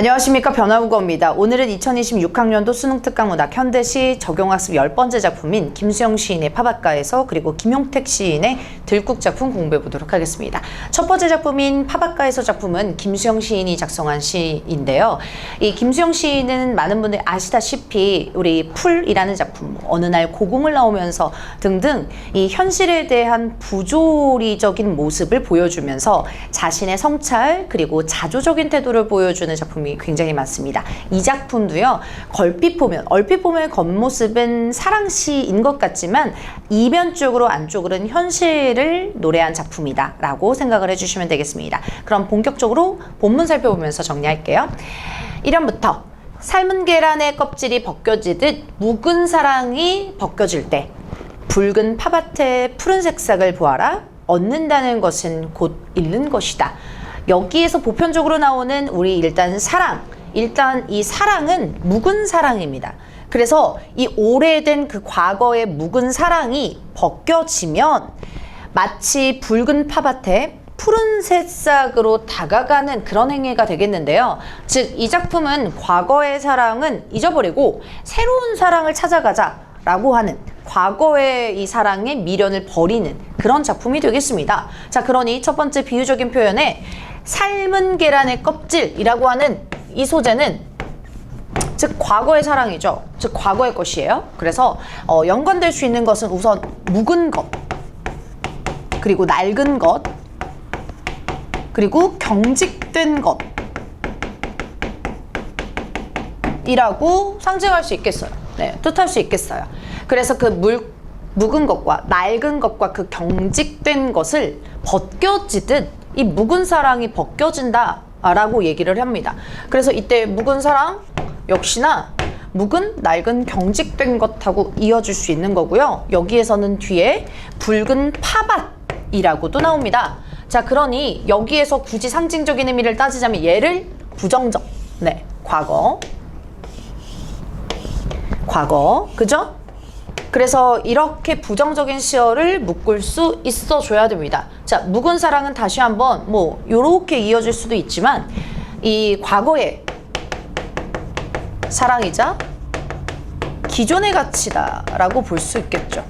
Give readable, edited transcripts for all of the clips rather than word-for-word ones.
안녕하십니까, 변화국어입니다. 오늘은 2026학년도 수능특강문학 현대시 적용학습 10번째 작품인 김수영 시인의 파밭가에서 그리고 김용택 시인의 들국 작품 공부해 보도록 하겠습니다. 첫 번째 작품인 파밭가에서 작품은 김수영 시인이 작성한 시인데요. 이 김수영 시인은 많은 분들이 아시다시피 우리 풀이라는 작품, 어느 날 고궁을 나오면서 등등 이 현실에 대한 부조리적인 모습을 보여주면서 자신의 성찰 그리고 자조적인 태도를 보여주는 작품이 굉장히 많습니다. 이 작품도요, 얼핏 보면 겉모습은 사랑시인 것 같지만 이면적으로 안쪽으로는 현실을 노래한 작품이다 라고 생각을 해주시면 되겠습니다. 그럼 본격적으로 본문 살펴보면서 정리할게요. 1연부터 삶은 계란의 껍질이 벗겨지듯 묵은 사랑이 벗겨질 때 붉은 파밭의 푸른 색상을 보아라. 얻는다는 것은 곧 잃는 것이다. 여기에서 보편적으로 나오는 우리 일단 이 사랑은 묵은 사랑입니다. 그래서 이 오래된 그 과거의 묵은 사랑이 벗겨지면 마치 붉은 파밭에 푸른 새싹으로 다가가는 그런 행위가 되겠는데요. 즉, 이 작품은 과거의 사랑은 잊어버리고 새로운 사랑을 찾아가자라고 하는 과거의 이 사랑의 미련을 버리는 그런 작품이 되겠습니다. 자, 그러니 첫 번째 비유적인 표현에 삶은 계란의 껍질이라고 하는 이 소재는 즉 과거의 사랑이죠. 즉 과거의 것이에요. 그래서 연관될 수 있는 것은 우선 묵은 것, 그리고 낡은 것, 그리고 경직된 것 이라고 상징할 수 있겠어요. 네, 뜻할 수 있겠어요. 그래서 그 묵은 것과 낡은 것과 그 경직된 것을 벗겨지듯 이 묵은 사랑이 벗겨진다 라고 얘기를 합니다. 그래서 이때 묵은 사랑 역시나 묵은, 낡은, 경직된 것하고 이어질 수 있는 거고요. 여기에서는 뒤에 붉은 파밭이라고도 나옵니다. 자, 그러니 여기에서 굳이 상징적인 의미를 따지자면 얘를 부정적, 네, 과거, 그죠? 그래서 이렇게 부정적인 시어를 묶을 수 있어줘야 됩니다. 자, 묵은 사랑은 다시 한번 뭐 요렇게 이어질 수도 있지만 이 과거의 사랑이자 기존의 가치다 라고 볼 수 있겠죠.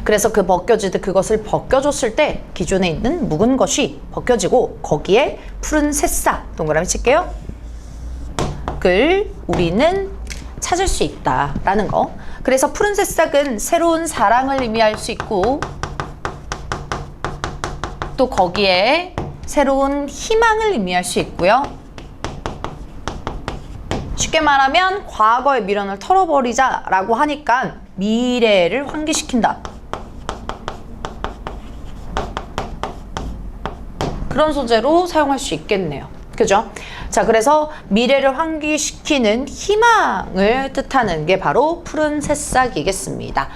그래서 그 벗겨지듯 그것을 벗겨줬을 때 기존에 있는 묵은 것이 벗겨지고 거기에 푸른 새싹, 동그라미 칠게요, 을 우리는 찾을 수 있다라는 거. 그래서 푸른 새싹은 새로운 사랑을 의미할 수 있고 또 거기에 새로운 희망을 의미할 수 있고요. 쉽게 말하면 과거의 미련을 털어버리자라고 하니까 미래를 환기시킨다, 그런 소재로 사용할 수 있겠네요. 그죠? 자, 그래서 미래를 환기시키는 희망을 뜻하는 게 바로 푸른 새싹이겠습니다.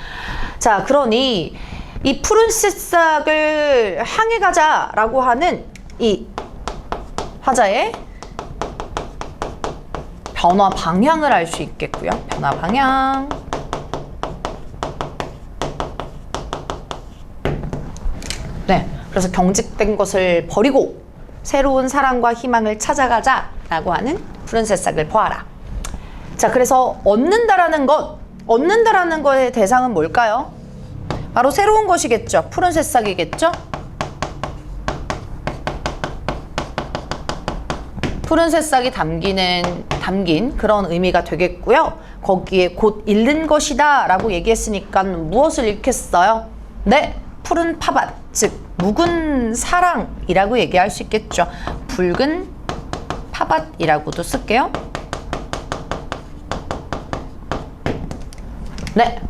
자, 그러니 이 푸른 새싹을 향해 가자라고 하는 이 화자의 변화 방향을 알 수 있겠고요. 변화 방향. 네, 그래서 경직된 것을 버리고 새로운 사랑과 희망을 찾아가자라고 하는 푸른 새싹을 보아라. 자, 그래서 얻는다라는 거의 대상은 뭘까요? 바로 새로운 것이겠죠. 푸른 새싹이겠죠. 푸른 새싹이 담긴 그런 의미가 되겠고요. 거기에 곧 잃는 것이다 라고 얘기했으니까 무엇을 잃겠어요? 네, 푸른 파밭, 즉 묵은 사랑이라고 얘기할 수 있겠죠. 붉은 파밭이라고도 쓸게요. 네,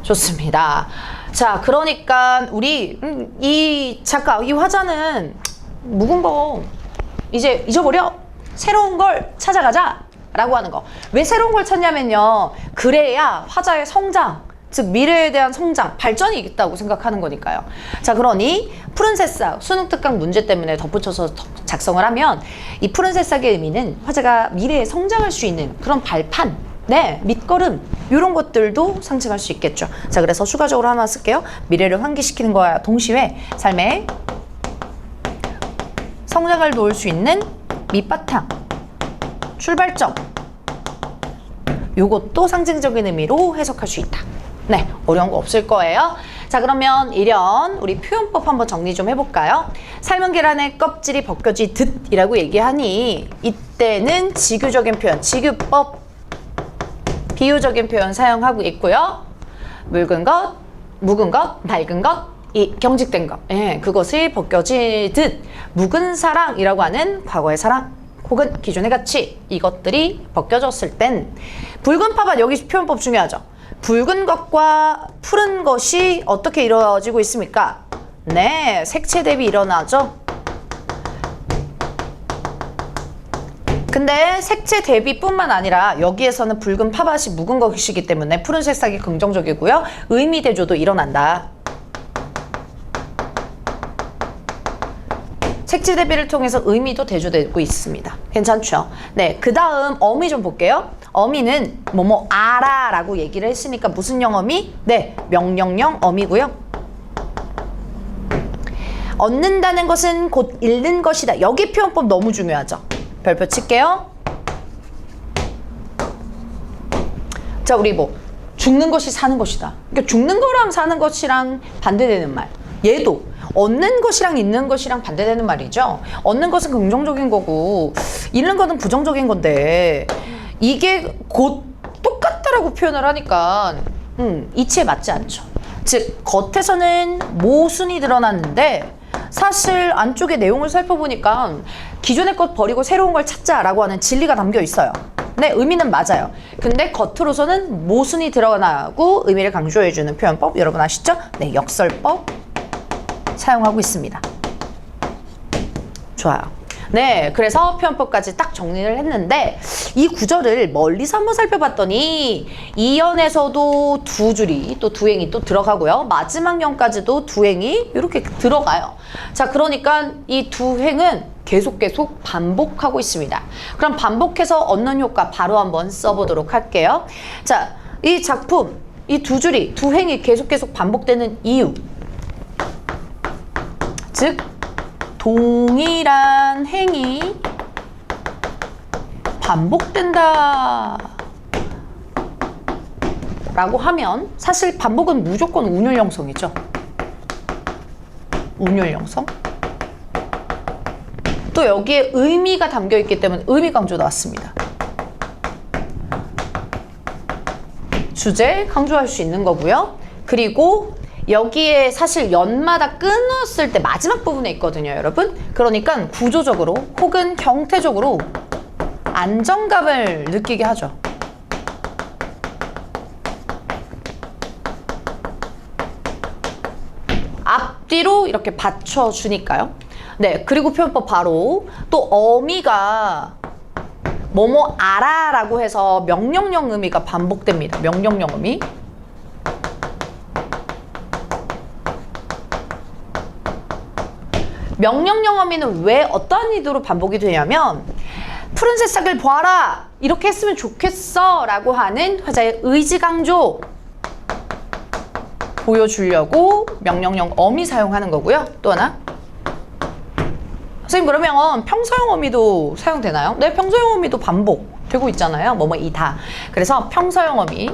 좋습니다. 자, 그러니까 우리 이 화자는 묵은 거 이제 잊어버려, 새로운 걸 찾아가자 라고 하는 거. 왜 새로운 걸 찾냐면요, 그래야 화자의 성장, 즉 미래에 대한 성장, 발전이 있다고 생각하는 거니까요. 자, 그러니 푸른 새싹, 수능특강 문제 때문에 덧붙여서 작성을 하면 이 푸른 새싹의 의미는 화자가 미래에 성장할 수 있는 그런 발판, 네, 밑거름, 이런 것들도 상징할 수 있겠죠. 자, 그래서 추가적으로 하나 쓸게요. 미래를 환기시키는 거와 동시에 삶의 성장을 도울 수 있는 밑바탕, 출발점. 요것도 상징적인 의미로 해석할 수 있다. 네, 어려운 거 없을 거예요. 자, 그러면 1연 우리 표현법 한번 정리 좀 해볼까요? 삶은 계란의 껍질이 벗겨지듯이라고 얘기하니 이때는 지규적인 표현, 지규법, 비유적인 표현 사용하고 있고요. 묽은 것, 묵은 것, 낡은 것, 이 경직된 것, 그것이 벗겨지듯 묵은 사랑이라고 하는 과거의 사랑 혹은 기존의 가치, 이것들이 벗겨졌을 땐 붉은 파밭, 여기 표현법 중요하죠. 붉은 것과 푸른 것이 어떻게 이루어지고 있습니까? 네, 색채 대비 일어나죠. 근데 색채 대비뿐만 아니라 여기에서는 붉은 파밭이 묵은 것이기 때문에 푸른 색상이 긍정적이고요. 의미 대조도 일어난다. 색채 대비를 통해서 의미도 대조되고 있습니다. 괜찮죠? 네, 그 다음 어미 좀 볼게요. 어미는 뭐뭐 알아 라고 얘기를 했으니까 무슨 영어미? 네, 명령형 어미고요. 얻는다는 것은 곧 잃는 것이다. 여기 표현법 너무 중요하죠. 별표 칠게요. 자, 우리 뭐 죽는 것이 사는 것이다. 그러니까 죽는 거랑 사는 것이랑 반대되는 말. 얘도 얻는 것이랑 잃는 것이랑 반대되는 말이죠. 얻는 것은 긍정적인 거고 잃는 것은 부정적인 건데 이게 곧 똑같다라고 표현을 하니까 이치에 맞지 않죠. 즉 겉에서는 모순이 드러났는데 사실 안쪽의 내용을 살펴보니까 기존의 것 버리고 새로운 걸 찾자라고 하는 진리가 담겨 있어요. 네, 의미는 맞아요. 근데 겉으로서는 모순이 드러나고 의미를 강조해주는 표현법 여러분 아시죠? 네, 역설법 사용하고 있습니다. 좋아요. 네, 그래서 표현법까지 딱 정리를 했는데 이 구절을 멀리서 한번 살펴봤더니 이연에서도 두 줄이 또 두 행이 또 들어가고요. 마지막 연까지도 두 행이 이렇게 들어가요. 자, 그러니까 이 두 행은 계속 반복하고 있습니다. 그럼 반복해서 얻는 효과 바로 한번 써보도록 할게요. 자, 이 작품, 이 두 줄이, 두 행이 계속 반복되는 이유. 즉 동일한 행이 반복된다 라고 하면 사실 반복은 무조건 운율형성이죠. 운율형성. 또 여기에 의미가 담겨 있기 때문에 의미 강조 나왔습니다. 주제 강조할 수 있는 거고요. 그리고 여기에 사실 연마다 끊었을 때 마지막 부분에 있거든요, 여러분. 그러니까 구조적으로 혹은 형태적으로 안정감을 느끼게 하죠. 앞뒤로 이렇게 받쳐주니까요. 네, 그리고 표현법 바로 또 어미가 뭐뭐 알아 라고 해서 명령형 의미가 반복됩니다. 명령형 의미. 명령형 어미는 왜 어떠한 의도로 반복이 되냐면 푸른색 싹을 보아라 이렇게 했으면 좋겠어 라고 하는 화자의 의지 강조 보여주려고 명령형 어미 사용하는 거고요. 또 하나, 선생님 그러면 평서형 어미도 사용되나요? 네, 평서형 어미도 반복되고 있잖아요. 뭐뭐 이다. 그래서 평서형 어미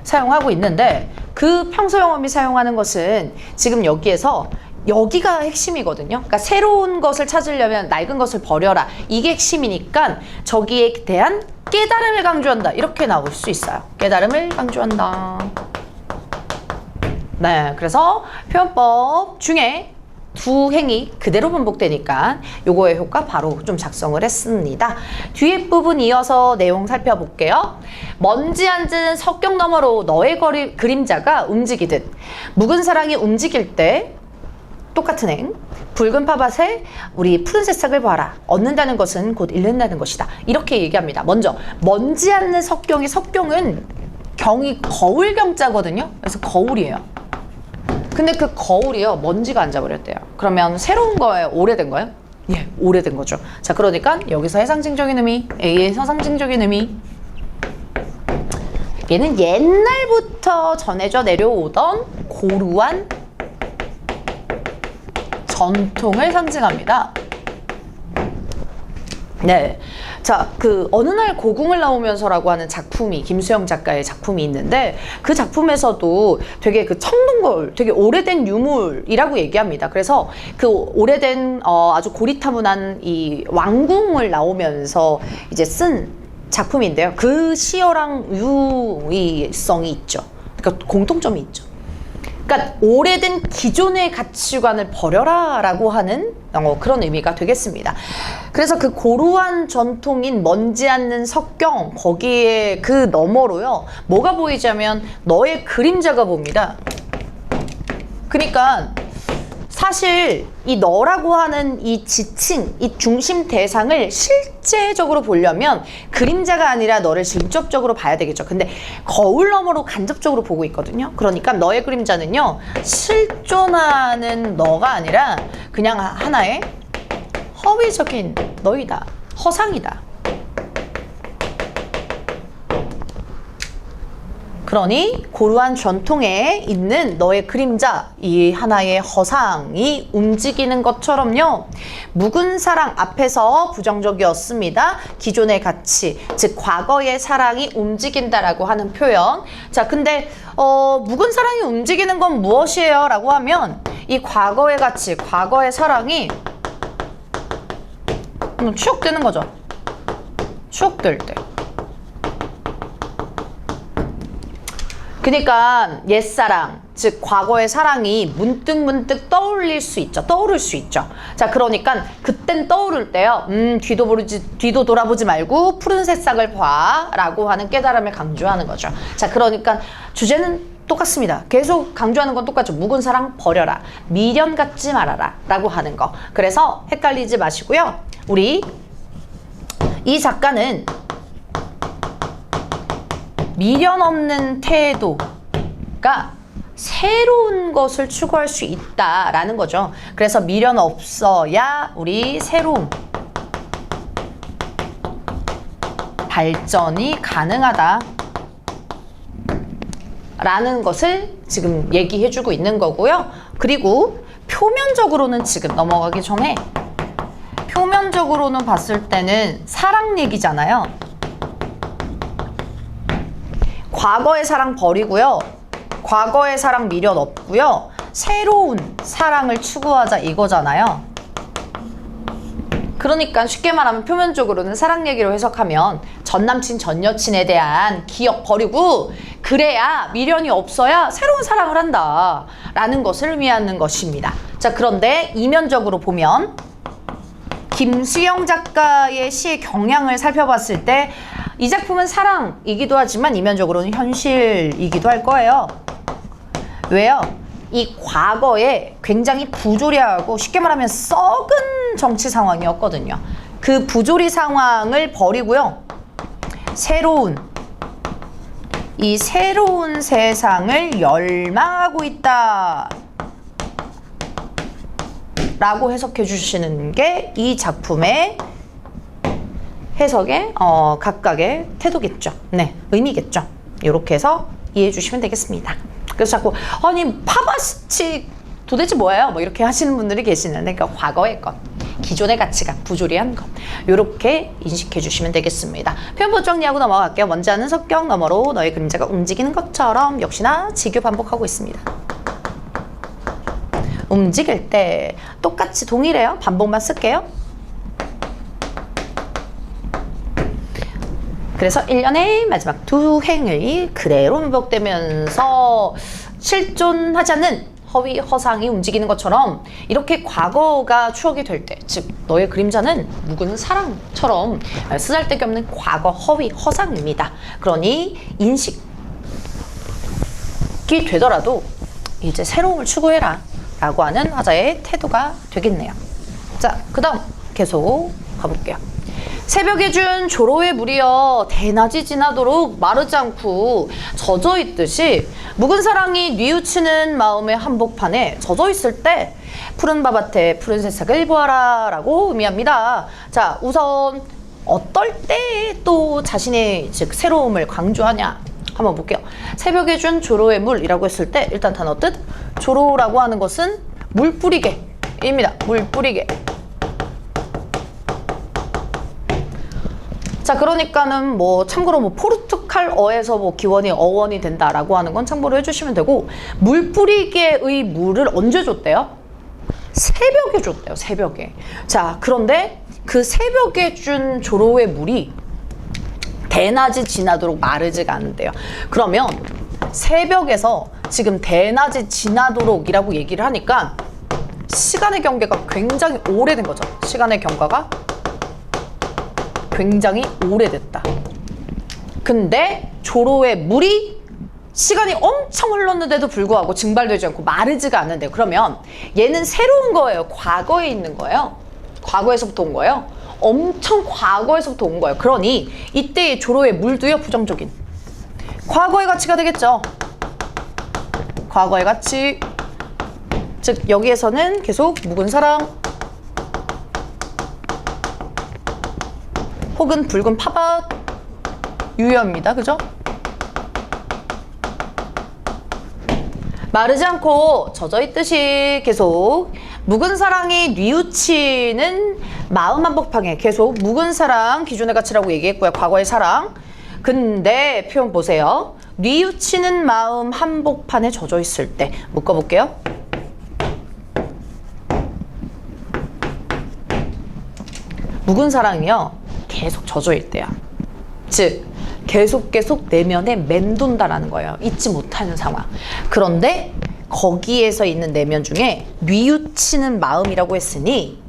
사용하고 있는데 그 평소형 어미 사용하는 것은 지금 여기에서 여기가 핵심이거든요. 그러니까 새로운 것을 찾으려면 낡은 것을 버려라. 이게 핵심이니까 저기에 대한 깨달음을 강조한다. 이렇게 나올 수 있어요. 깨달음을 강조한다. 네, 그래서 표현법 중에 두 행이 그대로 반복되니까 요거의 효과 바로 좀 작성을 했습니다. 뒤에 부분 이어서 내용 살펴볼게요. 먼지 앉은 석경 너머로 너의 그림자가 움직이듯 묵은 사랑이 움직일 때 똑같은 행. 붉은 파밭에 우리 푸른색 싹을 봐라. 얻는다는 것은 곧 잃는다는 것이다. 이렇게 얘기합니다. 먼저 먼지 앉는 석경이, 석경은 경이 거울 경자거든요. 그래서 거울이에요. 근데 그 거울이요, 먼지가 앉아버렸대요. 그러면 새로운 거예요? 오래된 거예요? 예, 오래된 거죠. 자, 그러니까 여기서의 상징적인 의미, A에서 상징적인 의미. 얘는 옛날부터 전해져 내려오던 고루한 전통을 상징합니다. 네. 자, 어느 날 고궁을 나오면서라고 하는 작품이, 김수영 작가의 작품이 있는데, 그 작품에서도 되게 청동걸, 되게 오래된 유물이라고 얘기합니다. 그래서 오래된, 아주 고리타분한 이 왕궁을 나오면서 이제 쓴 작품인데요. 그 시어랑 유의성이 있죠. 그러니까 공통점이 있죠. 그러니까 오래된 기존의 가치관을 버려라 라고 하는 그런 의미가 되겠습니다. 그래서 고루한 전통인 먼지 않는 석경, 거기에 너머로요, 뭐가 보이자면 너의 그림자가 봅니다. 그러니까 사실 이 너라고 하는 이 지칭, 이 중심 대상을 실제적으로 보려면 그림자가 아니라 너를 직접적으로 봐야 되겠죠. 근데 거울 너머로 간접적으로 보고 있거든요. 그러니까 너의 그림자는요, 실존하는 너가 아니라 그냥 하나의 허위적인 너이다. 허상이다. 그러니 고루한 전통에 있는 너의 그림자, 이 하나의 허상이 움직이는 것처럼요, 묵은 사랑 앞에서 부정적이었습니다. 기존의 가치, 즉 과거의 사랑이 움직인다라고 하는 표현. 자, 근데 묵은 사랑이 움직이는 건 무엇이에요? 라고 하면 이 과거의 가치, 과거의 사랑이 추억되는 거죠. 추억될 때. 그러니까 옛사랑, 즉 과거의 사랑이 문득문득 떠오를 수 있죠. 자, 그러니까 그땐 떠오를 때요, 뒤도 돌아보지 말고 푸른 새싹을 봐 라고 하는 깨달음을 강조하는 거죠. 자, 그러니까 주제는 똑같습니다. 계속 강조하는 건 똑같죠. 묵은 사랑 버려라, 미련 갖지 말아라 라고 하는 거. 그래서 헷갈리지 마시고요, 우리 이 작가는 미련 없는 태도가 새로운 것을 추구할 수 있다라는 거죠. 그래서 미련 없어야 우리 새로움, 발전이 가능하다 라는 것을 지금 얘기해주고 있는 거고요. 그리고 표면적으로는, 지금 넘어가기 전에 표면적으로는 봤을 때는 사랑 얘기잖아요. 과거의 사랑 버리고요, 과거의 사랑 미련 없고요, 새로운 사랑을 추구하자 이거잖아요. 그러니까 쉽게 말하면 표면적으로는 사랑 얘기로 해석하면 전남친 전여친에 대한 기억 버리고, 그래야 미련이 없어야 새로운 사랑을 한다 라는 것을 의미하는 것입니다. 자, 그런데 이면적으로 보면 김수영 작가의 시의 경향을 살펴봤을 때 이 작품은 사랑이기도 하지만 이면적으로는 현실이기도 할 거예요. 왜요? 이 과거에 굉장히 부조리하고, 쉽게 말하면 썩은 정치 상황이었거든요. 그 부조리 상황을 버리고요, 이 새로운 세상을 열망하고 있다 라고 해석해 주시는 게 이 작품의 해석의 각각의 태도겠죠. 네, 의미겠죠. 이렇게 해서 이해해 주시면 되겠습니다. 그래서 자꾸 아니 파바스치 도대체 뭐예요? 뭐 이렇게 하시는 분들이 계시는데, 그러니까 과거의 것, 기존의 가치관, 부조리한 것, 이렇게 인식해 주시면 되겠습니다. 표현법 정리하고 넘어갈게요. 먼지 않은 석경 너머로 너의 그림자가 움직이는 것처럼 역시나 지규 반복하고 있습니다. 움직일 때 똑같이 동일해요. 반복만 쓸게요. 그래서 1년의 마지막 두 행을 그대로 반복되면서 실존하지 않는 허위, 허상이 움직이는 것처럼 이렇게 과거가 추억이 될 때, 즉 너의 그림자는 묵은 사랑처럼 쓰잘데기 없는 과거, 허위, 허상입니다. 그러니 인식이 되더라도 이제 새로움을 추구해라 라고 하는 화자의 태도가 되겠네요. 자, 그 다음 계속 가볼게요. 새벽에 준 조로의 물이여 대낮이 지나도록 마르지 않고 젖어있듯이 묵은 사랑이 뉘우치는 마음의 한복판에 젖어있을 때 푸른 밭에 푸른 새싹을 보아라 라고 의미합니다. 자, 우선 어떨 때 또 자신의 즉 새로움을 강조하냐 한번 볼게요. 새벽에 준 조로의 물이라고 했을 때 일단 단어 뜻, 조로라고 하는 것은 물 뿌리게, 입니다. 물 뿌리게. 자, 그러니까는 뭐 참고로 뭐 포르투갈어에서 뭐 기원이 어원이 된다라고 하는 건 참고로 해주시면 되고, 물 뿌리게의 물을 언제 줬대요? 새벽에 줬대요. 새벽에. 자, 그런데 그 새벽에 준 조로의 물이 대낮이 지나도록 마르지가 않는데요. 그러면 새벽에서 지금 대낮이 지나도록이라고 얘기를 하니까 시간의 경계가 굉장히 오래된 거죠. 시간의 경과가 굉장히 오래됐다. 근데 조로의 물이 시간이 엄청 흘렀는데도 불구하고 증발되지 않고 마르지가 않는데, 그러면 얘는 새로운 거예요? 과거에 있는 거예요? 과거에서부터 온 거예요? 엄청 과거에서부터 온 거예요. 그러니 이때의 조로의 물도요, 부정적인 과거의 가치가 되겠죠. 과거의 가치. 즉 여기에서는 계속 묵은 사랑 혹은 붉은 파밭 유효합니다. 그죠? 마르지 않고 젖어 있듯이 계속 묵은 사랑이 뉘우치는 마음 한복판에 계속 묵은 사랑 기존의 가치라고 얘기했고요. 과거의 사랑. 근데 표현 보세요. 뉘우치는 마음 한복판에 젖어 있을 때 묶어볼게요. 묵은 사랑이요, 계속 젖어 있대요. 즉 계속 내면에 맴돈다라는 거예요. 잊지 못하는 상황. 그런데 거기에서 있는 내면 중에 뉘우치는 마음이라고 했으니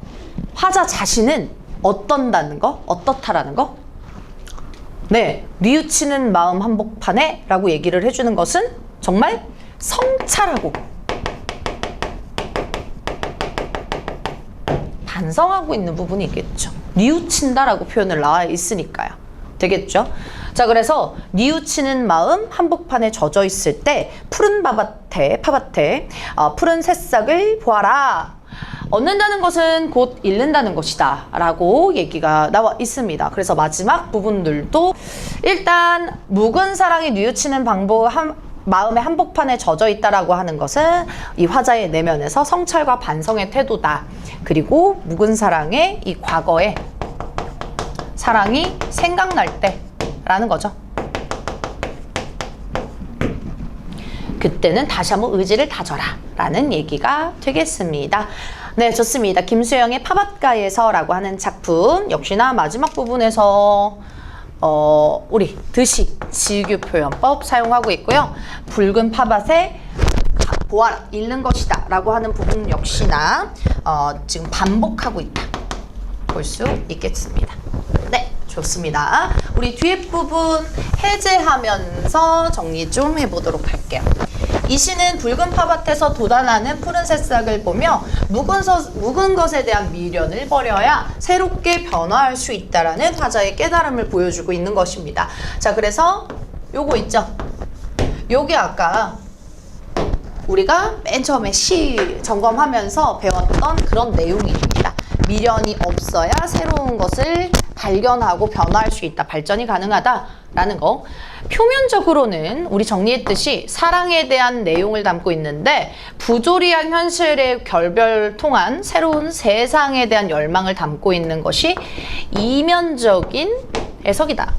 화자 자신은 어떤다는 거? 어떻다라는 거? 네, 뉘우치는 마음 한복판에 라고 얘기를 해주는 것은 정말 성찰하고 반성하고 있는 부분이 있겠죠. 뉘우친다라고 표현을 나와 있으니까요. 되겠죠? 자, 그래서 뉘우치는 마음 한복판에 젖어 있을 때 푸른 파밭에 푸른 새싹을 보아라. 얻는다는 것은 곧 잃는다는 것이다 라고 얘기가 나와 있습니다. 그래서 마지막 부분들도 일단 묵은 사랑이 뉘우치는 마음의 한복판에 젖어 있다라고 하는 것은 이 화자의 내면에서 성찰과 반성의 태도다. 그리고 묵은 사랑의 이 과거의 사랑이 생각날 때라는 거죠. 그때는 다시 한번 의지를 다져라 라는 얘기가 되겠습니다. 네, 좋습니다. 김수영의 파밭가에서 라고 하는 작품, 역시나 마지막 부분에서 우리 드시 지규 표현법 사용하고 있고요. 붉은 파밭에 보아라, 잃는 것이다 라고 하는 부분 역시나 지금 반복하고 있다 볼 수 있겠습니다. 네, 좋습니다. 우리 뒤에 부분 해제하면서 정리 좀 해보도록 할게요. 이 시는 붉은 파밭에서 돋아나는 푸른 새싹을 보며 묵은 것에 대한 미련을 버려야 새롭게 변화할 수 있다라는 화자의 깨달음을 보여주고 있는 것입니다. 자, 그래서 요거 있죠? 요게 아까 우리가 맨 처음에 시 점검하면서 배웠던 그런 내용입니다. 미련이 없어야 새로운 것을 발견하고 변화할 수 있다, 발전이 가능하다라는 거. 표면적으로는 우리 정리했듯이 사랑에 대한 내용을 담고 있는데 부조리한 현실의 결별 통한 새로운 세상에 대한 열망을 담고 있는 것이 이면적인 해석이다.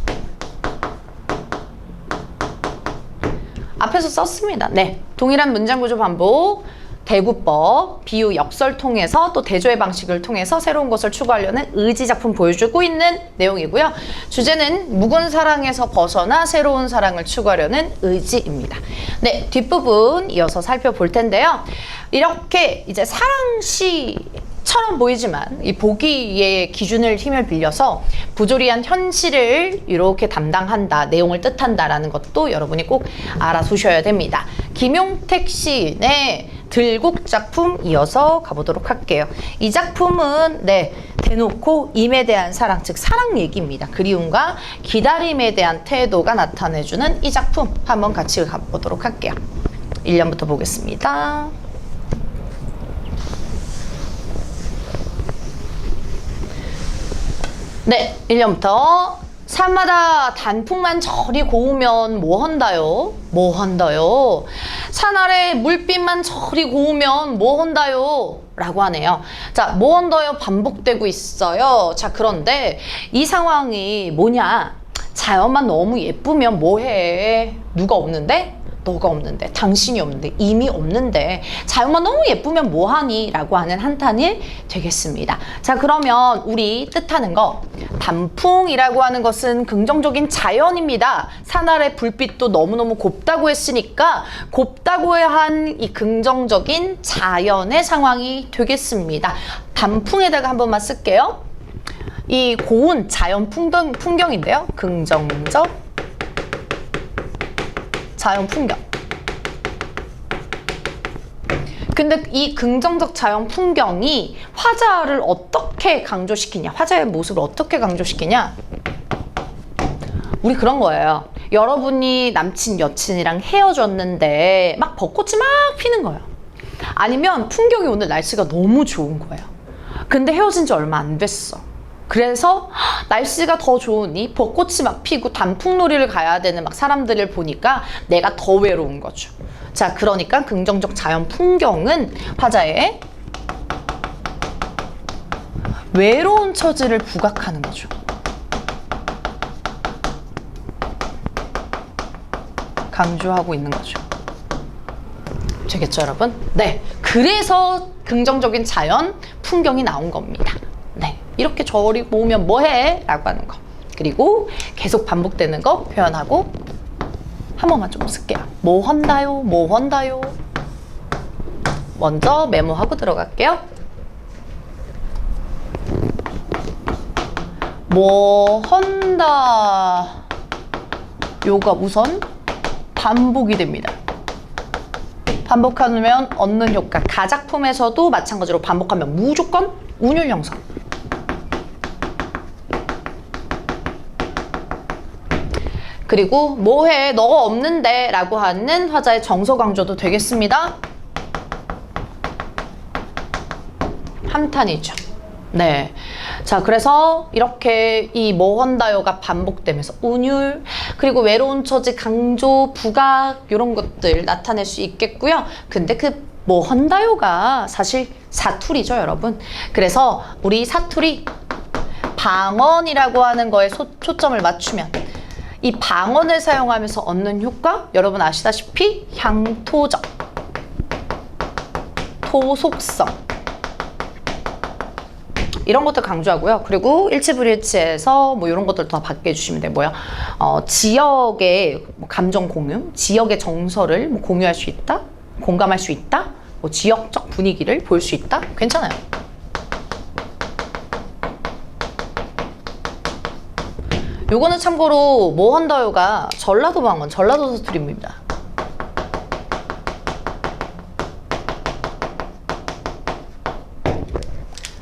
앞에서 썼습니다. 네, 동일한 문장 구조 반복, 대구법, 비유, 역설 통해서 또 대조의 방식을 통해서 새로운 것을 추구하려는 의지 작품 보여주고 있는 내용이고요. 주제는 묵은 사랑에서 벗어나 새로운 사랑을 추구하려는 의지입니다. 네, 뒷부분 이어서 살펴볼 텐데요. 이렇게 이제 사랑시처럼 보이지만 이 보기의 기준을 힘을 빌려서 부조리한 현실을 이렇게 담당한다, 내용을 뜻한다라는 것도 여러분이 꼭 알아두셔야 됩니다. 김용택 시인의 들국 작품 이어서 가보도록 할게요. 이 작품은 대놓고 임에 대한 사랑, 즉 사랑 얘기입니다. 그리움과 기다림에 대한 태도가 나타내주는 이 작품 한번 같이 가보도록 할게요. 1년부터 보겠습니다. 네, 1년부터 산마다 단풍만 저리 고우면 뭐한다요? 뭐한다요? 산 아래 물빛만 저리 고우면 뭐한다요? 라고 하네요. 자, 모원더요 반복되고 있어요. 자, 그런데 이 상황이 뭐냐? 자연만 너무 예쁘면 뭐해? 누가 없는데? 너가 없는데, 당신이 없는데, 이미 없는데 자연만 너무 예쁘면 뭐하니? 라고 하는 한탄이 되겠습니다. 자, 그러면 우리 뜻하는 거, 단풍이라고 하는 것은 긍정적인 자연입니다. 산 아래 불빛도 너무너무 곱다고 했으니까 곱다고 한 이 긍정적인 자연의 상황이 되겠습니다. 단풍에다가 한 번만 쓸게요. 이 고운 자연 풍경인데요. 긍정적 자연 풍경. 근데 이 긍정적 자연 풍경이 화자를 어떻게 강조시키냐? 화자의 모습을 어떻게 강조시키냐? 우리 그런 거예요. 여러분이 남친, 여친이랑 헤어졌는데 막 벚꽃이 막 피는 거예요. 아니면 풍경이 오늘 날씨가 너무 좋은 거예요. 근데 헤어진 지 얼마 안 됐어. 그래서 날씨가 더 좋으니 벚꽃이 막 피고 단풍놀이를 가야 되는 막 사람들을 보니까 내가 더 외로운 거죠. 자, 그러니까 긍정적 자연 풍경은 화자의 외로운 처지를 부각하는 거죠. 강조하고 있는 거죠. 되겠죠, 여러분? 네, 그래서 긍정적인 자연 풍경이 나온 겁니다. 네, 이렇게 저리 모으면 뭐해? 라고 하는 거. 그리고 계속 반복되는 거 표현하고 한 번만 좀 쓸게요. 뭐 헌다요? 뭐 헌다요? 먼저 메모하고 들어갈게요. 뭐 헌다 요가 우선 반복이 됩니다. 반복하면 얻는 효과. 가작품에서도 마찬가지로 반복하면 무조건 운율 형성. 그리고 뭐해? 너가 없는데 라고 하는 화자의 정서 강조도 되겠습니다. 함탄이죠. 네. 자, 그래서 이렇게 이 뭐 헌다요가 반복되면서 운율, 그리고 외로운 처지 강조, 부각 이런 것들 나타낼 수 있겠고요. 근데 그 뭐 헌다요가 사실 사투리죠, 여러분. 그래서 우리 사투리 방언이라고 하는 거에 초점을 맞추면 이 방언을 사용하면서 얻는 효과, 여러분 아시다시피 향토적, 토속성 이런 것들 강조하고요. 그리고 일치불일치해서 뭐 이런 것들 더 받게 해주시면 돼요. 뭐야? 지역의 뭐 감정 공유, 지역의 정서를 뭐 공유할 수 있다, 공감할 수 있다, 뭐 지역적 분위기를 볼 수 있다, 괜찮아요. 요거는 참고로 뭐 헌다요가 전라도 방언, 전라도 사투리입니다.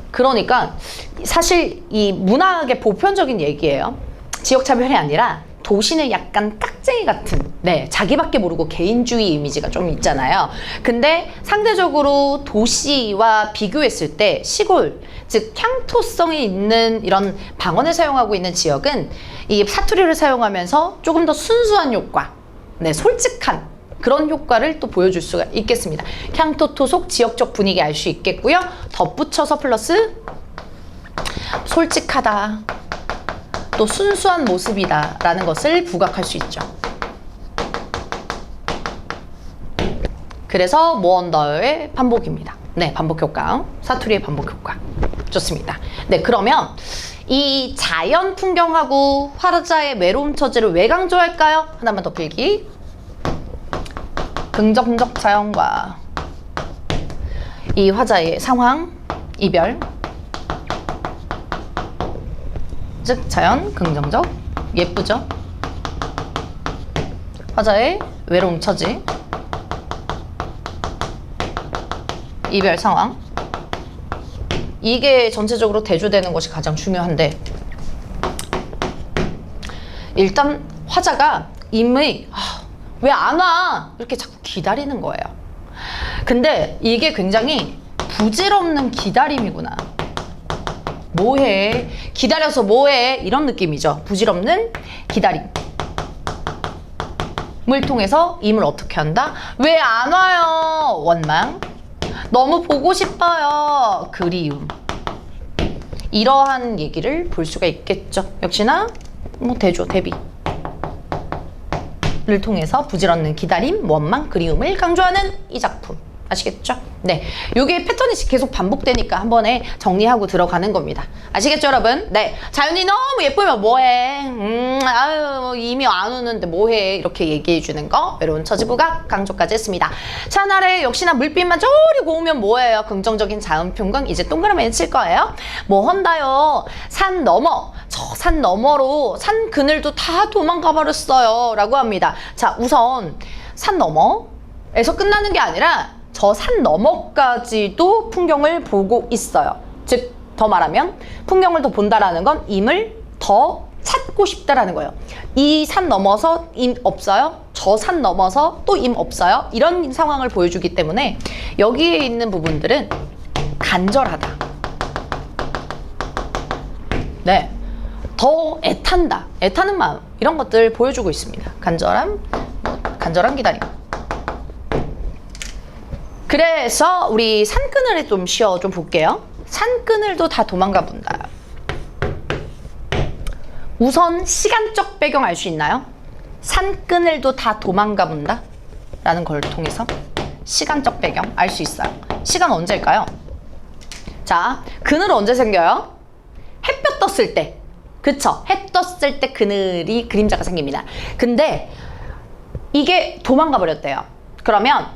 그러니까 사실 이 문학의 보편적인 얘기예요. 지역차별이 아니라 도시는 약간 깍쟁이 같은, 네, 자기밖에 모르고 개인주의 이미지가 좀 있잖아요. 근데 상대적으로 도시와 비교했을 때 시골, 즉 향토성이 있는 이런 방언을 사용하고 있는 지역은 이 사투리를 사용하면서 조금 더 순수한 효과, 네, 솔직한 그런 효과를 또 보여줄 수가 있겠습니다. 향토, 토속, 지역적 분위기 알 수 있겠고요. 덧붙여서 플러스 솔직하다, 또 순수한 모습이다 라는 것을 부각할 수 있죠. 그래서 뭐 헌다요의 반복입니다. 네, 반복 효과, 사투리의 반복 효과. 좋습니다. 네, 그러면 이 자연 풍경하고 화자의 외로운 처지를 왜 강조할까요? 하나만 더 필기. 긍정적 자연과 이 화자의 상황, 이별, 즉 자연, 긍정적, 예쁘죠? 화자의 외로운 처지, 이별 상황, 이게 전체적으로 대조되는 것이 가장 중요한데, 일단 화자가 임의 왜 안 와? 이렇게 자꾸 기다리는 거예요. 근데 이게 굉장히 부질없는 기다림이구나. 뭐해? 기다려서 뭐해? 이런 느낌이죠. 부질없는 기다림을 통해서 임을 어떻게 한다? 왜 안 와요? 원망. 너무 보고 싶어요. 그리움. 이러한 얘기를 볼 수가 있겠죠. 역시나 뭐 대조, 대비 를 통해서 부질없는 기다림, 원망, 그리움을 강조하는 이 작품. 아시겠죠? 네, 요게 패턴이 계속 반복되니까 한 번에 정리하고 들어가는 겁니다. 아시겠죠, 여러분? 네, 자연이 너무 예쁘면 뭐해? 아유, 이미 안 우는데 뭐해? 이렇게 얘기해 주는 거, 외로운 처지부각 강조까지 했습니다. 산 아래 역시나 물빛만 저리 고우면 뭐예요? 긍정적인 자연 풍경. 이제 동그라미 칠 거예요. 뭐 한다요? 산 너머, 저 산 너머로 산 그늘도 다 도망가 버렸어요. 라고 합니다. 자, 우선 산 너머에서 끝나는 게 아니라 저 산 너머까지도 풍경을 보고 있어요. 즉, 더 말하면 풍경을 더 본다라는 건 임을 더 찾고 싶다라는 거예요. 이 산 넘어서 임 없어요? 저 산 넘어서 또 임 없어요? 이런 상황을 보여주기 때문에 여기에 있는 부분들은 간절하다. 네, 더 애탄다. 애타는 마음. 이런 것들 보여주고 있습니다. 간절함, 간절한 기다림. 그래서 우리 산그늘에 좀 좀 볼게요. 산그늘도 다 도망가 본다. 우선 시간적 배경 알 수 있나요? 산그늘도 다 도망가 본다 라는 걸 통해서 시간적 배경 알 수 있어요. 시간 언제일까요? 자, 그늘은 언제 생겨요? 햇볕 떴을 때. 그쵸? 해 떴을 때 그늘이 그림자가 생깁니다. 근데 이게 도망가 버렸대요. 그러면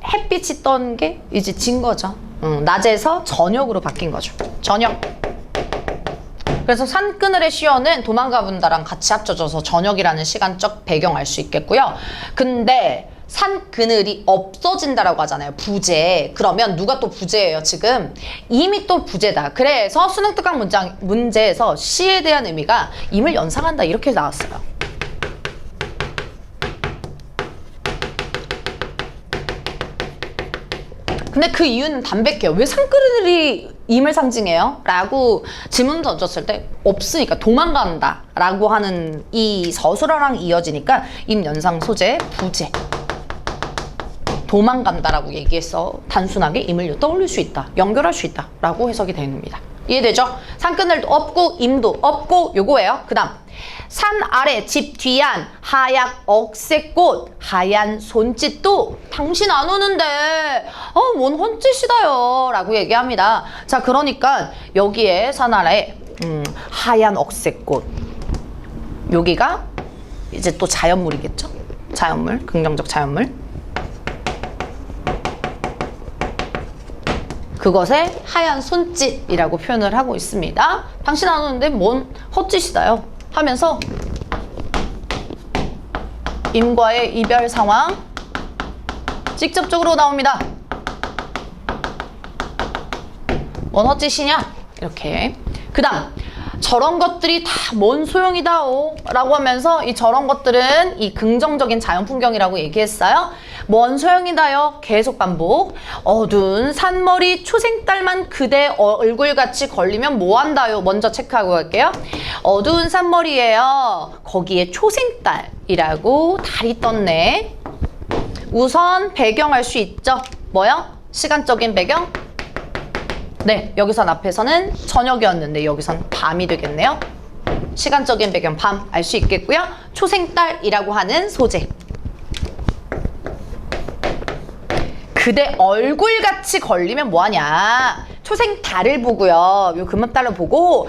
햇빛이 떤 게 이제 진 거죠. 낮에서 저녁으로 바뀐 거죠. 저녁. 그래서 산그늘의 시어는 도망가 본다랑 같이 합쳐져서 저녁이라는 시간적 배경 알 수 있겠고요. 근데 산그늘이 없어진다라고 하잖아요. 부재. 그러면 누가 또 부재예요, 지금? 임이 또 부재다. 그래서 수능 특강 문제에서 시에 대한 의미가 임을 연상한다. 이렇게 나왔어요. 근데 그 이유는 담백해요. 왜 산그늘이 임을 상징해요? 라고 질문 던졌을 때 없으니까 도망간다 라고 하는 이 서술어랑 이어지니까 임 연상 소재 부재. 도망간다라고 얘기해서 단순하게 임을 떠올릴 수 있다. 연결할 수 있다. 라고 해석이 됩니다. 이해되죠? 산그늘도 없고 임도 없고 요거예요. 그 다음 산 아래 집 뒤안 하약 억새꽃 하얀 손짓도 당신 안 오는데 뭔 헛짓이다요 라고 얘기합니다. 자, 그러니까 여기에 산 아래 하얀 억새꽃 여기가 이제 또 자연물이겠죠? 자연물, 긍정적 자연물. 그것에 하얀 손짓이라고 표현을 하고 있습니다. 당신 안 오는데 뭔 헛짓이다요 하면서 임과의 이별 상황 직접적으로 나옵니다. 뭔 헛짓이냐? 이렇게. 그 다음 저런 것들이 다 뭔 소용이다오 라고 하면서 이 저런 것들은 이 긍정적인 자연 풍경이라고 얘기했어요. 뭔 소용이다요? 계속 반복. 어두운 산머리 초생딸만 그대 얼굴같이 걸리면 뭐한다요? 먼저 체크하고 갈게요. 어두운 산머리예요. 거기에 초생딸이라고 달이 떴네. 우선 배경 알 수 있죠? 뭐요? 시간적인 배경? 네, 여기선 앞에서는 저녁이었는데 여기선 밤이 되겠네요. 시간적인 배경 밤 알 수 있겠고요. 초생딸이라고 하는 소재. 그대 얼굴같이 걸리면 뭐하냐. 초생달을 보고요. 요 금음달을 보고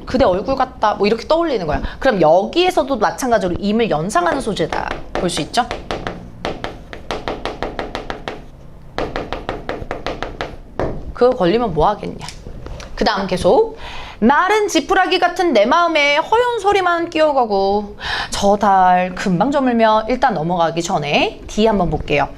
그대 얼굴 같다 뭐 이렇게 떠올리는 거야. 그럼 여기에서도 마찬가지로 임을 연상하는 소재다. 볼 수 있죠? 그거 걸리면 뭐 하겠냐. 그 다음 계속 마른 지푸라기 같은 내 마음에 허연 소리만 끼어가고 저 달 금방 저물며 일단 넘어가기 전에 D 한번 볼게요.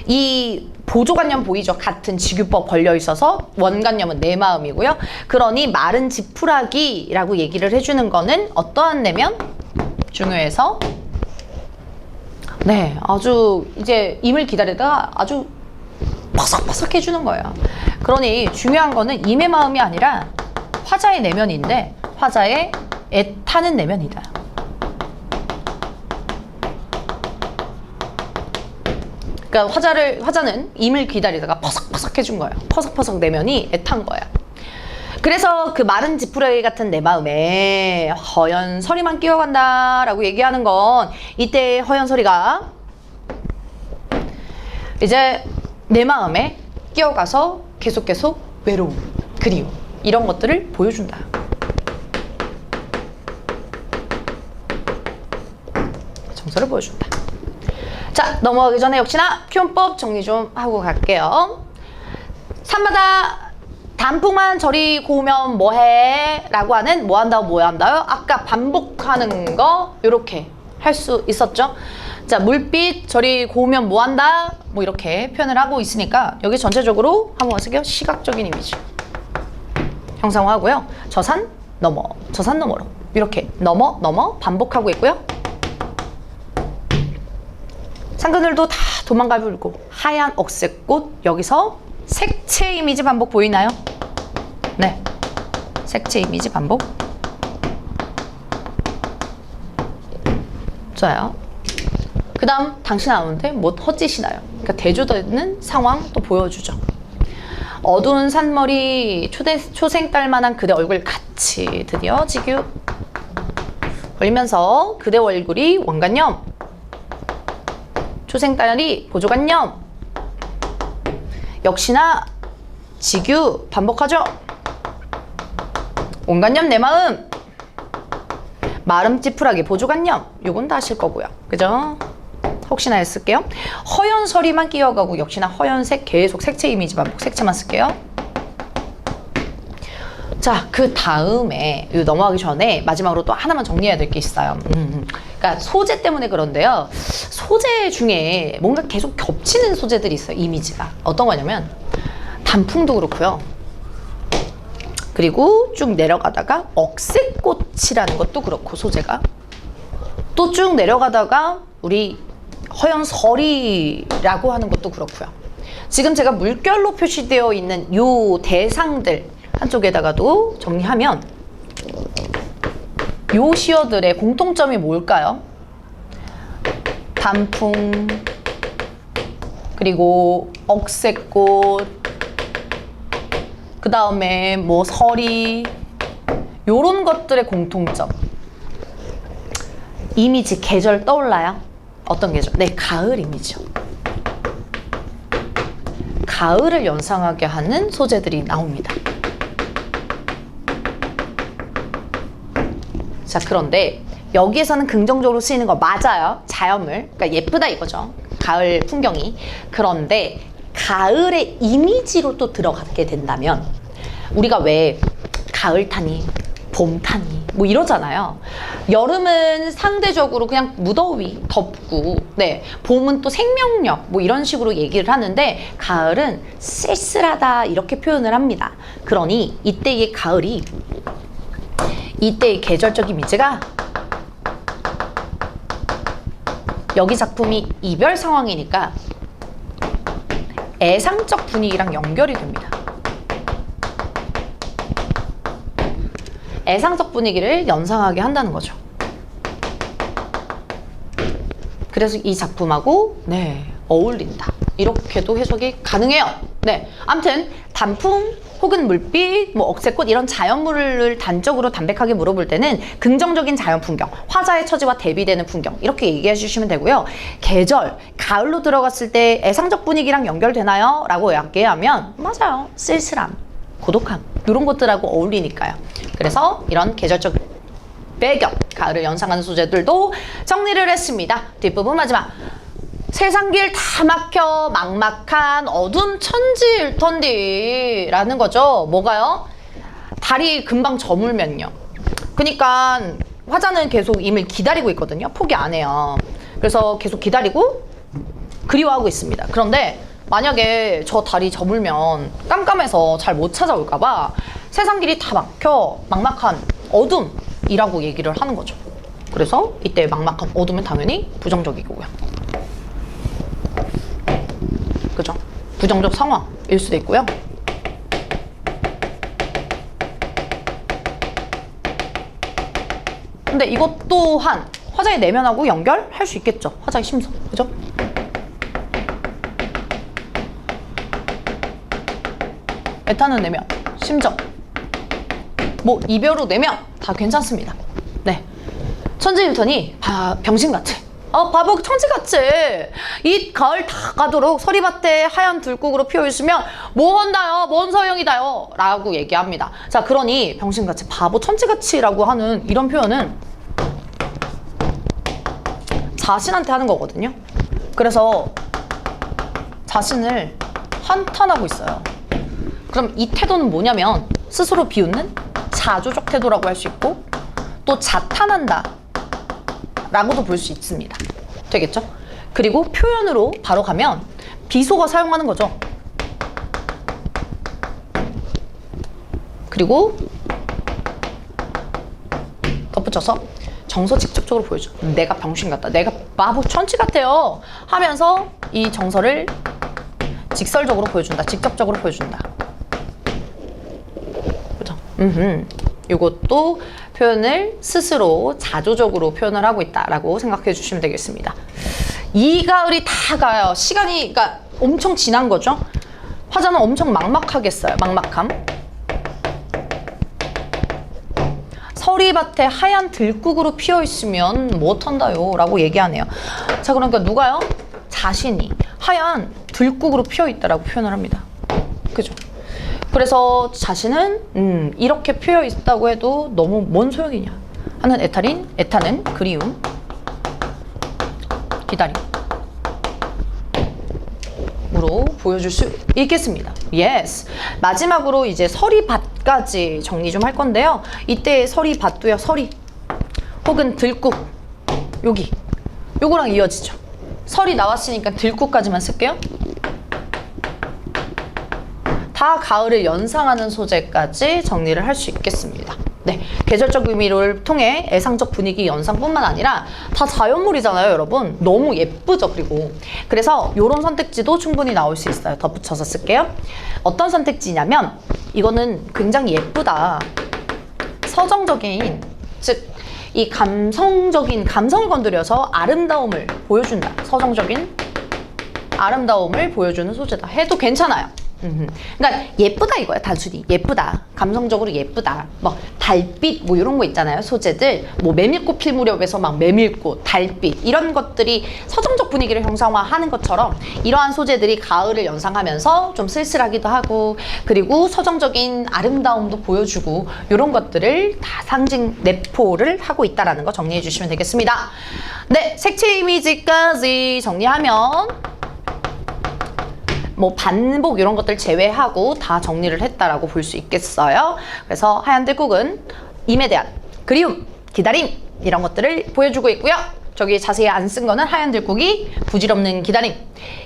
이 보조관념 보이죠? 같은 직유법 걸려 있어서 원관념은 내 마음이고요. 그러니 마른 지푸라기라고 얘기를 해주는 거는 어떠한 내면? 중요해서 네, 아주 이제 임을 기다리다가 아주 바삭바삭 해주는 거예요. 그러니 중요한 거는 임의 마음이 아니라 화자의 내면인데 화자의 애타는 내면이다. 그러니까 화자는 임을 기다리다가 퍼석퍼석 해준 거예요. 퍼석퍼석 내면이 애탄 거예요. 그래서 그 마른 지푸라기 같은 내 마음에 허연 서리만 끼어간다 라고 얘기하는 건 이때 허연 서리가 이제 내 마음에 끼어가서 계속 외로움, 그리움 이런 것들을 보여준다. 정서를 보여준다. 자, 넘어가기 전에 역시나 표현법 정리 좀 하고 갈게요. 산마다 단풍만 저리 고우면 뭐해? 라고 하는 뭐 한다고 뭐 한다요? 아까 반복하는 거 이렇게 할 수 있었죠? 자, 물빛 저리 고우면 뭐 한다? 뭐 이렇게 표현을 하고 있으니까 여기 전체적으로 한번 쓰게요. 시각적인 이미지 형상화하고요. 저 산 너머로 이렇게 넘어 반복하고 있고요. 상그늘도 다 도망가 불고 하얀 억새꽃 여기서 색채 이미지 반복 보이나요? 네, 색채 이미지 반복. 좋아요. 그 다음 당신 안 오는데 뭐 헛짓이나요? 그러니까 대조되는 상황 또 보여주죠. 어두운 산머리 초생딸만한 그대 얼굴 같이 드디어 지규 걸리면서 그대 얼굴이 원간염 초생딸이 보조간염 역시나 지규 반복하죠. 원간염 내 마음 마름 찌푸라기 보조간염 요건 다 하실 거고요. 그죠? 혹시나 했을게요. 허연 서리만 끼어가고 역시나 허연색 계속 색채 이미지 반복 색채만 쓸게요. 자, 그 다음에 넘어가기 전에 마지막으로 또 하나만 정리해야 될 게 있어요. 그러니까 소재 때문에 그런데요. 소재 중에 뭔가 계속 겹치는 소재들이 있어요. 이미지가. 어떤 거냐면 단풍도 그렇고요. 그리고 쭉 내려가다가 억새꽃이라는 것도 그렇고 소재가 또 쭉 내려가다가 우리 허연서리라고 하는 것도 그렇고요. 지금 제가 물결로 표시되어 있는 요 대상들 한쪽에다가도 정리하면 요 시어들의 공통점이 뭘까요? 단풍 그리고 억새꽃 그 다음에 뭐 서리 요런 것들의 공통점 이미지 계절 떠올라요? 어떤 계절? 네, 가을 이미지요. 가을을 연상하게 하는 소재들이 나옵니다. 자, 그런데 여기에서는 긍정적으로 쓰이는 거 맞아요. 자연물. 그러니까 예쁘다 이거죠. 가을 풍경이. 그런데 가을의 이미지로 또 들어가게 된다면 우리가 왜 가을 타니 봄 타니 뭐 이러잖아요. 여름은 상대적으로 그냥 무더위 덥고 네 봄은 또 생명력 뭐 이런 식으로 얘기를 하는데 가을은 쓸쓸하다 이렇게 표현을 합니다. 그러니 이때의 가을이 이때의 계절적 이미지가 여기 작품이 이별 상황이니까 애상적 분위기랑 연결이 됩니다. 애상적 분위기를 연상하게 한다는 거죠. 그래서 이 작품하고 네 어울린다. 이렇게도 해석이 가능해요. 네, 아무튼 단풍 혹은 물빛, 뭐 억새꽃 이런 자연물을 단적으로 담백하게 물어볼 때는 긍정적인 자연 풍경, 화자의 처지와 대비되는 풍경 이렇게 얘기해 주시면 되고요. 계절, 가을로 들어갔을 때 애상적 분위기랑 연결되나요? 라고 얘기하면 맞아요. 쓸쓸함, 고독함 이런 것들하고 어울리니까요. 그래서 이런 계절적 배경, 가을을 연상하는 소재들도 정리를 했습니다. 뒷부분 마지막. 세상길 다 막혀 막막한 어두운 천지일 텐데 라는 거죠. 뭐가요? 달이 금방 저물면요. 그러니까 화자는 계속 임을 기다리고 있거든요. 포기 안 해요. 그래서 계속 기다리고 그리워하고 있습니다. 그런데 만약에 저 달이 저물면 깜깜해서 잘 못 찾아올까 봐 세상길이 다 막혀 막막한 어둠이라고 얘기를 하는 거죠. 그래서 이때 막막한 어둠은 당연히 부정적이고요. 그죠? 부정적 상황일 수도 있고요. 근데 이것 또한 화자의 내면하고 연결할 수 있겠죠. 화자의 심성. 그죠? 에탄을 내면 심정, 뭐 이별로 내면 다 괜찮습니다. 네, 천지 힐턴이 병신같이 바보 천지같이 이 가을 다 가도록 서리밭에 하얀 들국으로 피어있으면 뭐 한다요? 뭔 소용이다요? 라고 얘기합니다. 자, 그러니 병신같이 바보 천지같이라고 하는 이런 표현은 자신한테 하는 거거든요. 그래서 자신을 한탄하고 있어요. 그럼 이 태도는 뭐냐면 스스로 비웃는 자조적 태도라고 할 수 있고, 또 자탄한다 라고도 볼 수 있습니다. 되겠죠? 그리고 표현으로 바로 가면 비속어 사용하는 거죠. 그리고 덧붙여서 정서 직접적으로 보여줘. 내가 병신 같다, 내가 바보 천치 같아요 하면서 이 정서를 직설적으로 보여준다, 직접적으로 보여준다. 그죠? 이것도 표현을 스스로 자조적으로 표현을 하고 있다라고 생각해 주시면 되겠습니다. 이 가을이 다 가요. 시간이 그러니까 엄청 지난 거죠. 화자는 엄청 막막하겠어요. 막막함. 서리밭에 하얀 들국으로 피어있으면 못한다요 라고 얘기하네요. 자, 그러니까 누가요? 자신이 하얀 들국으로 피어있다라고 표현을 합니다. 그죠? 그래서 자신은 이렇게 피어 있다고 해도 너무 뭔 소용이냐 하는 애타는 그리움, 기다림으로 보여줄 수 있겠습니다. 예스. 마지막으로 이제 서리밭까지 정리 좀 할 건데요. 이때 서리밭도요, 서리 혹은 들국, 요거랑 이어지죠. 설이 나왔으니까 들국까지만 쓸게요. 다 가을을 연상하는 소재까지 정리를 할 수 있겠습니다. 네, 계절적 의미를 통해 애상적 분위기 연상뿐만 아니라 다 자연물이잖아요, 여러분. 너무 예쁘죠, 그래서 이런 선택지도 충분히 나올 수 있어요. 덧붙여서 쓸게요. 어떤 선택지냐면 이거는 굉장히 예쁘다, 서정적인, 즉 이 감성적인 감성을 건드려서 아름다움을 보여준다, 서정적인 아름다움을 보여주는 소재다 해도 괜찮아요. 그러니까 예쁘다 이거야. 단순히 예쁘다, 감성적으로 예쁘다, 뭐 달빛 뭐 이런 거 있잖아요. 소재들 뭐 메밀꽃 필 무렵에서 막 메밀꽃, 달빛 이런 것들이 서정적 분위기를 형상화하는 것처럼 이러한 소재들이 가을을 연상하면서 좀 쓸쓸하기도 하고, 그리고 서정적인 아름다움도 보여주고, 이런 것들을 다 상징 내포를 하고 있다라는 거 정리해 주시면 되겠습니다. 네, 색채 이미지까지 정리하면 뭐 반복 이런 것들 제외하고 다 정리를 했다라고 볼 수 있겠어요. 그래서 하얀 들국은 임에 대한 그리움, 기다림 이런 것들을 보여주고 있고요. 저기 자세히 안 쓴 거는 하얀 들국이 부질없는 기다림,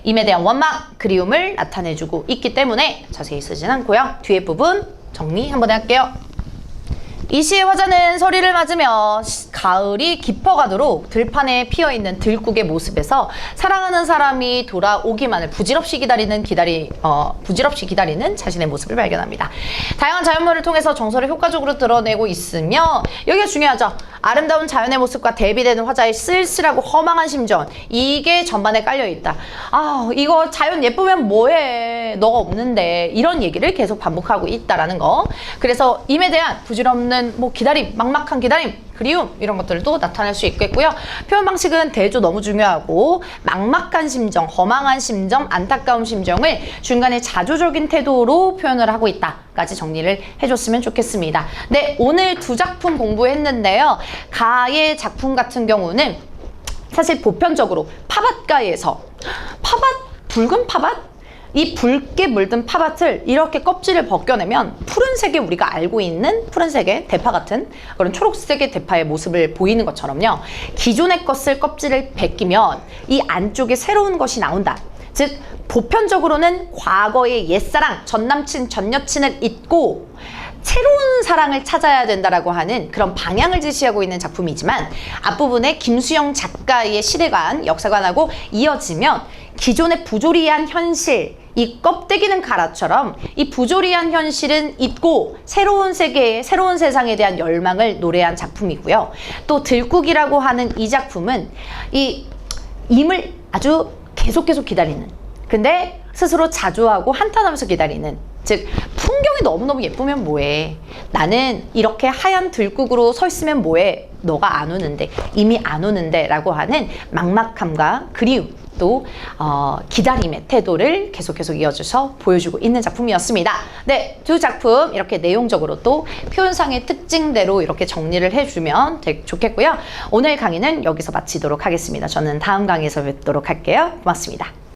임에 대한 원망, 그리움을 나타내주고 있기 때문에 자세히 쓰진 않고요. 뒤에 부분 정리 한번 할게요. 이 시의 화자는 서리를 맞으며 가을이 깊어가도록 들판에 피어있는 들국의 모습에서 사랑하는 사람이 돌아오기만을 부질없이 기다리는 자신의 모습을 발견합니다. 다양한 자연물을 통해서 정서를 효과적으로 드러내고 있으며, 여기가 중요하죠. 아름다운 자연의 모습과 대비되는 화자의 쓸쓸하고 허망한 심정, 이게 전반에 깔려있다. 아, 이거 자연 예쁘면 뭐해, 너가 없는데, 이런 얘기를 계속 반복하고 있다라는 거. 그래서 임에 대한 부질없는 뭐 기다림, 막막한 기다림, 그리움 이런 것들도 나타낼 수 있겠고요. 표현 방식은 대조 너무 중요하고, 막막한 심정, 허망한 심정, 안타까운 심정을 중간에 자조적인 태도로 표현을 하고 있다까지 정리를 해줬으면 좋겠습니다. 네, 오늘 두 작품 공부했는데요. 가의 작품 같은 경우는 사실 보편적으로 팥밭가에서 붉은 팥밭? 이 붉게 물든 팥밭을 이렇게 껍질을 벗겨내면 푸른색의, 우리가 알고 있는 푸른색의 대파 같은 그런 초록색의 대파의 모습을 보이는 것처럼요. 기존의 것을 껍질을 벗기면 이 안쪽에 새로운 것이 나온다. 즉 보편적으로는 과거의 옛사랑, 전남친, 전여친을 잊고 새로운 사랑을 찾아야 된다라고 하는 그런 방향을 제시하고 있는 작품이지만, 앞부분에 김수영 작가의 시대관, 역사관하고 이어지면 기존의 부조리한 현실, 이 껍데기는 가라처럼 이 부조리한 현실은 잊고 새로운 세계에, 새로운 세상에 대한 열망을 노래한 작품이고요. 또 들국이라고 하는 이 작품은 이 임을 아주 계속 기다리는, 근데 스스로 자조하고 한탄하면서 기다리는 즉 풍경이 너무너무 예쁘면 뭐해. 나는 이렇게 하얀 들국으로 서 있으면 뭐해. 너가 안 오는데, 이미 안 오는데 라고 하는 막막함과 그리움, 또 기다림의 태도를 계속 이어져서 보여주고 있는 작품이었습니다. 네, 두 작품 이렇게 내용적으로 또 표현상의 특징대로 이렇게 정리를 해주면 되게 좋겠고요. 오늘 강의는 여기서 마치도록 하겠습니다. 저는 다음 강의에서 뵙도록 할게요. 고맙습니다.